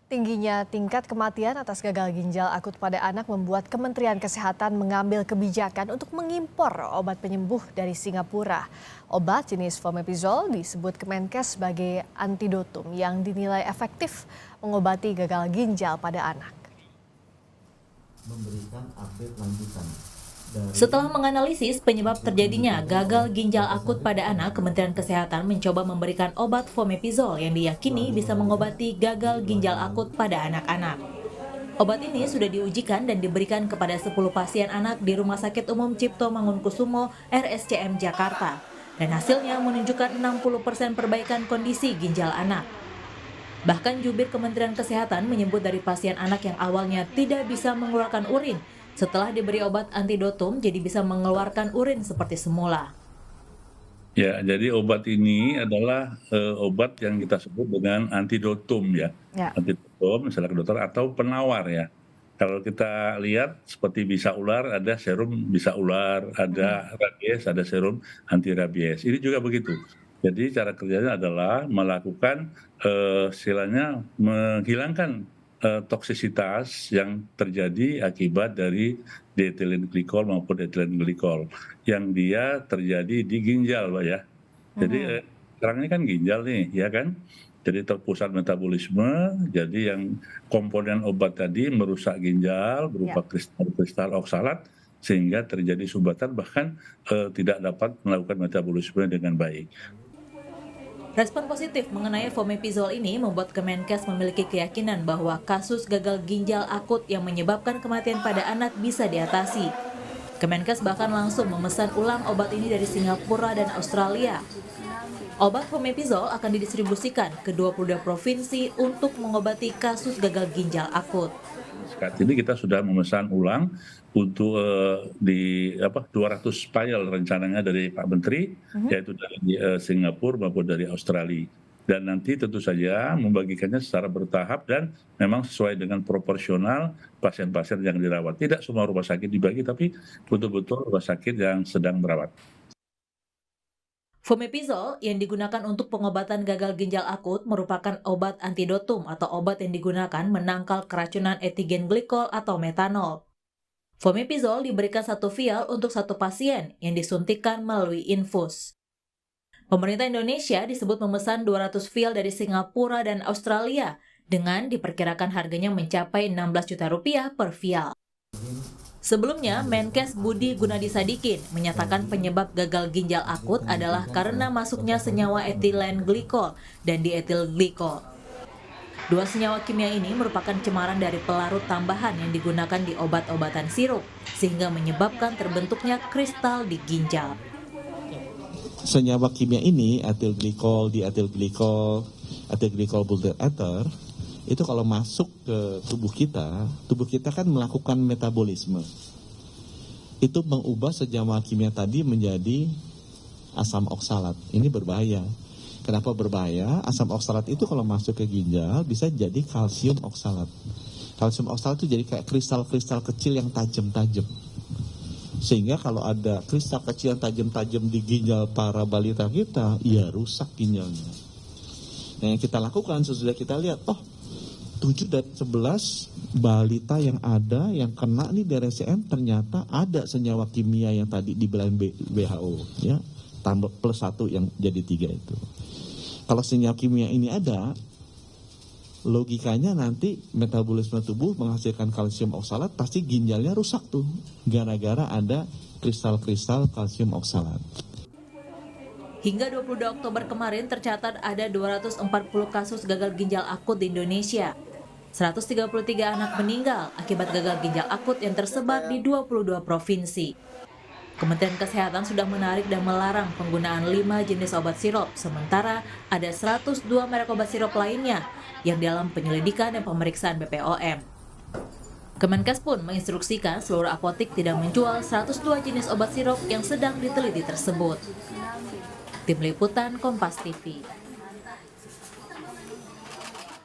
Tingginya tingkat kematian atas gagal ginjal akut pada anak membuat Kementerian Kesehatan mengambil kebijakan untuk mengimpor obat penyembuh dari Singapura. Obat jenis Fomepizol disebut Kemenkes sebagai antidotum yang dinilai efektif mengobati gagal ginjal pada anak. Memberikan update lanjutan. Setelah menganalisis penyebab terjadinya gagal ginjal akut pada anak, Kementerian Kesehatan mencoba memberikan obat Fomepizol yang diyakini bisa mengobati gagal ginjal akut pada anak-anak. Obat ini sudah diujikan dan diberikan kepada 10 pasien anak di Rumah Sakit Umum Cipto Mangunkusumo RSCM Jakarta. Dan hasilnya menunjukkan 60% perbaikan kondisi ginjal anak. Bahkan jubir Kementerian Kesehatan menyebut dari pasien anak yang awalnya tidak bisa mengeluarkan urin, setelah diberi obat antidotum jadi bisa mengeluarkan urin seperti semula. Ya, jadi obat ini adalah obat yang kita sebut dengan antidotum ya. Antidotum misalnya ke dokter atau penawar ya. Kalau kita lihat seperti bisa ular ada serum bisa ular, ada rabies ada serum anti rabies. Ini juga begitu. Jadi cara kerjanya adalah melakukan istilahnya menghilangkan toksisitas yang terjadi akibat dari diethylene glikol maupun ethylene glikol yang dia terjadi di ginjal, Pak ya. Jadi sekarang ini kan ginjal nih, ya kan? Jadi terpusat metabolisme, jadi yang komponen obat tadi merusak ginjal berupa kristal oksalat sehingga terjadi sumbatan bahkan tidak dapat melakukan metabolisme dengan baik. Respon positif mengenai Fomepizol ini membuat Kemenkes memiliki keyakinan bahwa kasus gagal ginjal akut yang menyebabkan kematian pada anak bisa diatasi. Kemenkes bahkan langsung memesan ulang obat ini dari Singapura dan Australia. Obat Fomepizol akan didistribusikan ke 22 provinsi untuk mengobati kasus gagal ginjal akut. Saat ini kita sudah memesan ulang untuk 200 vial rencananya dari Pak Menteri, yaitu dari Singapura maupun dari Australia. Dan nanti tentu saja membagikannya secara bertahap dan memang sesuai dengan proporsional pasien-pasien yang dirawat. Tidak semua rumah sakit dibagi, tapi betul-betul rumah sakit yang sedang merawat. Fomepizol yang digunakan untuk pengobatan gagal ginjal akut merupakan obat antidotum atau obat yang digunakan menangkal keracunan etilen glikol atau metanol. Fomepizol diberikan 1 vial untuk 1 pasien yang disuntikkan melalui infus. Pemerintah Indonesia disebut memesan 200 vial dari Singapura dan Australia dengan diperkirakan harganya mencapai 16 juta rupiah per vial. Sebelumnya, Menkes Budi Gunadi Sadikin menyatakan penyebab gagal ginjal akut adalah karena masuknya senyawa etilen glikol dan dietil glikol. 2 senyawa kimia ini merupakan cemaran dari pelarut tambahan yang digunakan di obat-obatan sirup, sehingga menyebabkan terbentuknya kristal di ginjal. Senyawa kimia ini, etil glikol, dietil glikol butyl ether, itu kalau masuk ke tubuh kita kan melakukan metabolisme. Itu mengubah senyawa kimia tadi menjadi asam oksalat. Ini berbahaya. Kenapa berbahaya? Asam oksalat itu kalau masuk ke ginjal bisa jadi kalsium oksalat. Kalsium oksalat itu jadi kayak kristal-kristal kecil yang tajam-tajam. Sehingga kalau ada kristal kecil yang tajam-tajam di ginjal para balita kita, ya rusak ginjalnya. Nah yang kita lakukan sesudah kita lihat, 7 dan 11 balita yang ada yang kena nih di RSCM ternyata ada senyawa kimia yang tadi dibilang WHO ya, tambah plus 1 yang jadi 3 itu. Kalau senyawa kimia ini ada, logikanya nanti metabolisme tubuh menghasilkan kalsium oksalat, pasti ginjalnya rusak tuh gara-gara ada kristal-kristal kalsium oksalat. Hingga 22 Oktober kemarin tercatat ada 240 kasus gagal ginjal akut di Indonesia. 133 anak meninggal akibat gagal ginjal akut yang tersebar di 22 provinsi. Kementerian Kesehatan sudah menarik dan melarang penggunaan 5 jenis obat sirup, sementara ada 102 merek obat sirup lainnya yang dalam penyelidikan dan pemeriksaan BPOM. Kemenkes pun menginstruksikan seluruh apotik tidak menjual 102 jenis obat sirup yang sedang diteliti tersebut. Tim Liputan Kompas TV.